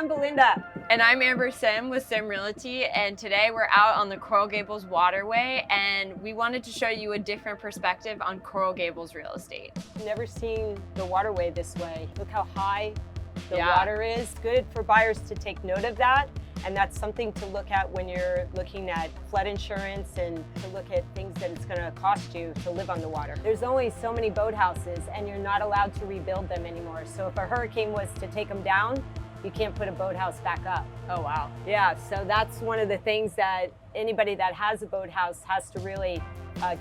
I'm Belinda. And I'm Amber Sim with Sim Realty, and today we're out on the Coral Gables waterway, and we wanted to show you a different perspective on Coral Gables real estate. I've never seen the waterway this way. Look how high the water is. Good for buyers to take note of that, and that's something to look at when you're looking at flood insurance and to look at things that it's going to cost you to live on the water. There's only so many boathouses, and you're not allowed to rebuild them anymore. So if a hurricane was to take them down, you can't put a boathouse back up. Oh, wow. Yeah, so that's one of the things that anybody that has a boathouse has to really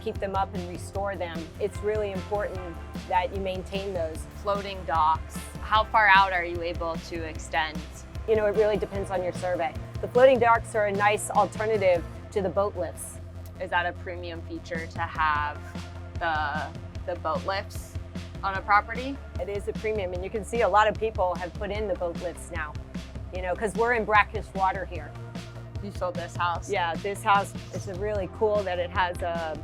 keep them up and restore them. It's really important that you maintain those. Floating docks, how far out are you able to extend? You know, it really depends on your survey. The floating docks are a nice alternative to the boat lifts. Is that a premium feature to have the boat lifts on a property? It is a premium, and you can see a lot of people have put in the boat lifts now, you know, because we're in brackish water here. You sold this house? Yeah, this house is really cool that it has a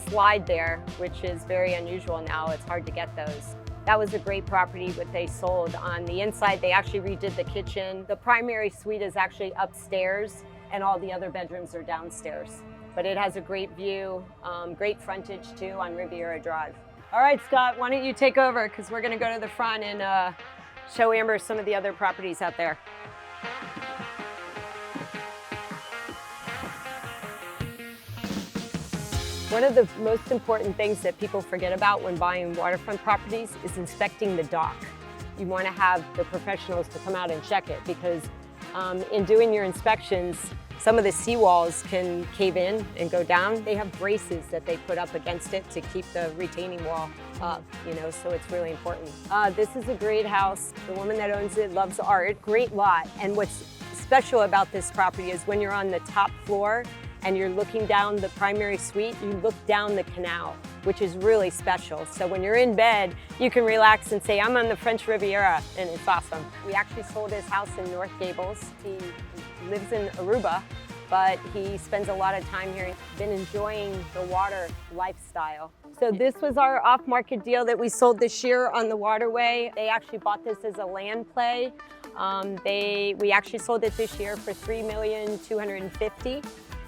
slide there, which is very unusual now. It's hard to get those. That was a great property what they sold. On the inside, they actually redid the kitchen. The primary suite is actually upstairs, and all the other bedrooms are downstairs. But it has a great view, great frontage too on Riviera Drive. All right, Scott, why don't you take over, because we're going to go to the front and show Amber some of the other properties out there. One of the most important things that people forget about when buying waterfront properties is inspecting the dock. You want to have the professionals to come out and check it, because in doing your inspections, some of the seawalls can cave in and go down. They have braces that they put up against it to keep the retaining wall up, you know, so it's really important. This is a great house. The woman that owns it loves art. Great lot. And what's special about this property is when you're on the top floor and you're looking down the primary suite, you look down the canal, which is really special. So when you're in bed, you can relax and say, I'm on the French Riviera, and it's awesome. We actually sold his house in North Gables. He lives in Aruba, but he spends a lot of time here. He's been enjoying the water lifestyle. So this was our off-market deal that we sold this year on the waterway. They actually bought this as a land play. We actually sold it this year for $3,250,000.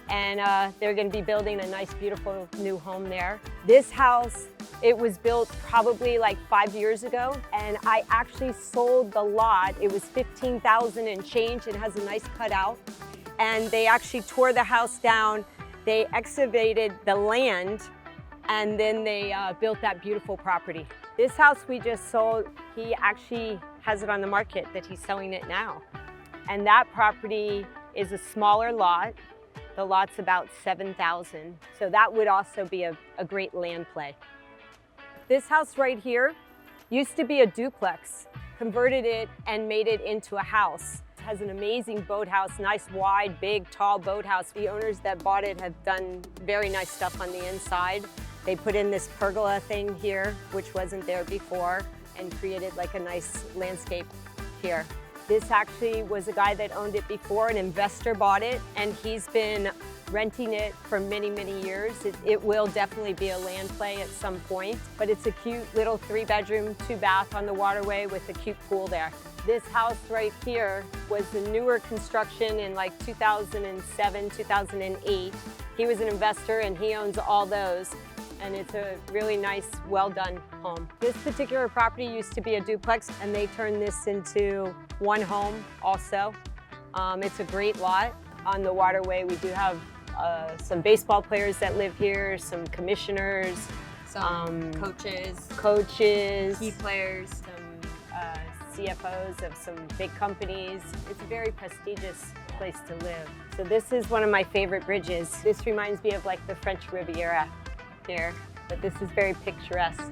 And they're going to be building a nice, beautiful new home there. This house, it was built probably like 5 years ago, and I actually sold the lot. It was $15,000 and change. It has a nice cutout, and they actually tore the house down. They excavated the land, and then they built that beautiful property. This house we just sold, he actually has it on the market that he's selling it now. And that property is a smaller lot. The lot's about 7,000, so that would also be a great land play. This house right here used to be a duplex, converted it and made it into a house. It has an amazing boathouse, nice, wide, big, tall boathouse. The owners that bought it have done very nice stuff on the inside. They put in this pergola thing here, which wasn't there before, and created like a nice landscape here. This actually was a guy that owned it before. An investor bought it, and he's been renting it for many, many years. It will definitely be a land play at some point, but it's a cute little 3-bedroom, 2-bath on the waterway with a cute pool there. This house right here was a newer construction in like 2007, 2008. He was an investor, and he owns all those. And it's a really nice, well-done home. This particular property used to be a duplex, and they turned this into one home also. It's a great lot. On the waterway, we do have some baseball players that live here, some commissioners, Some coaches, key players, some CFOs of some big companies. It's a very prestigious place to live. So this is one of my favorite bridges. This reminds me of like the French Riviera here, but this is very picturesque.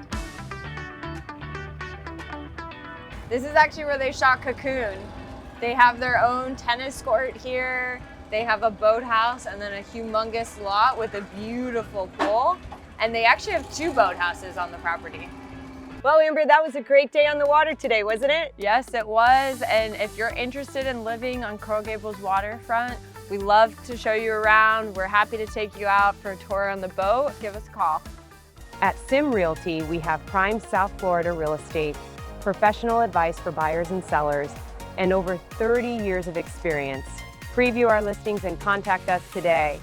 This is actually where they shot Cocoon. They have their own tennis court here. They have a boathouse and then a humongous lot with a beautiful pool. And they actually have 2 boathouses on the property. Well, Amber, that was a great day on the water today, wasn't it? Yes, it was. And if you're interested in living on Coral Gables waterfront, we love to show you around. We're happy to take you out for a tour on the boat. Give us a call. At Sim Realty, we have prime South Florida real estate, professional advice for buyers and sellers, and over 30 years of experience. Preview our listings and contact us today.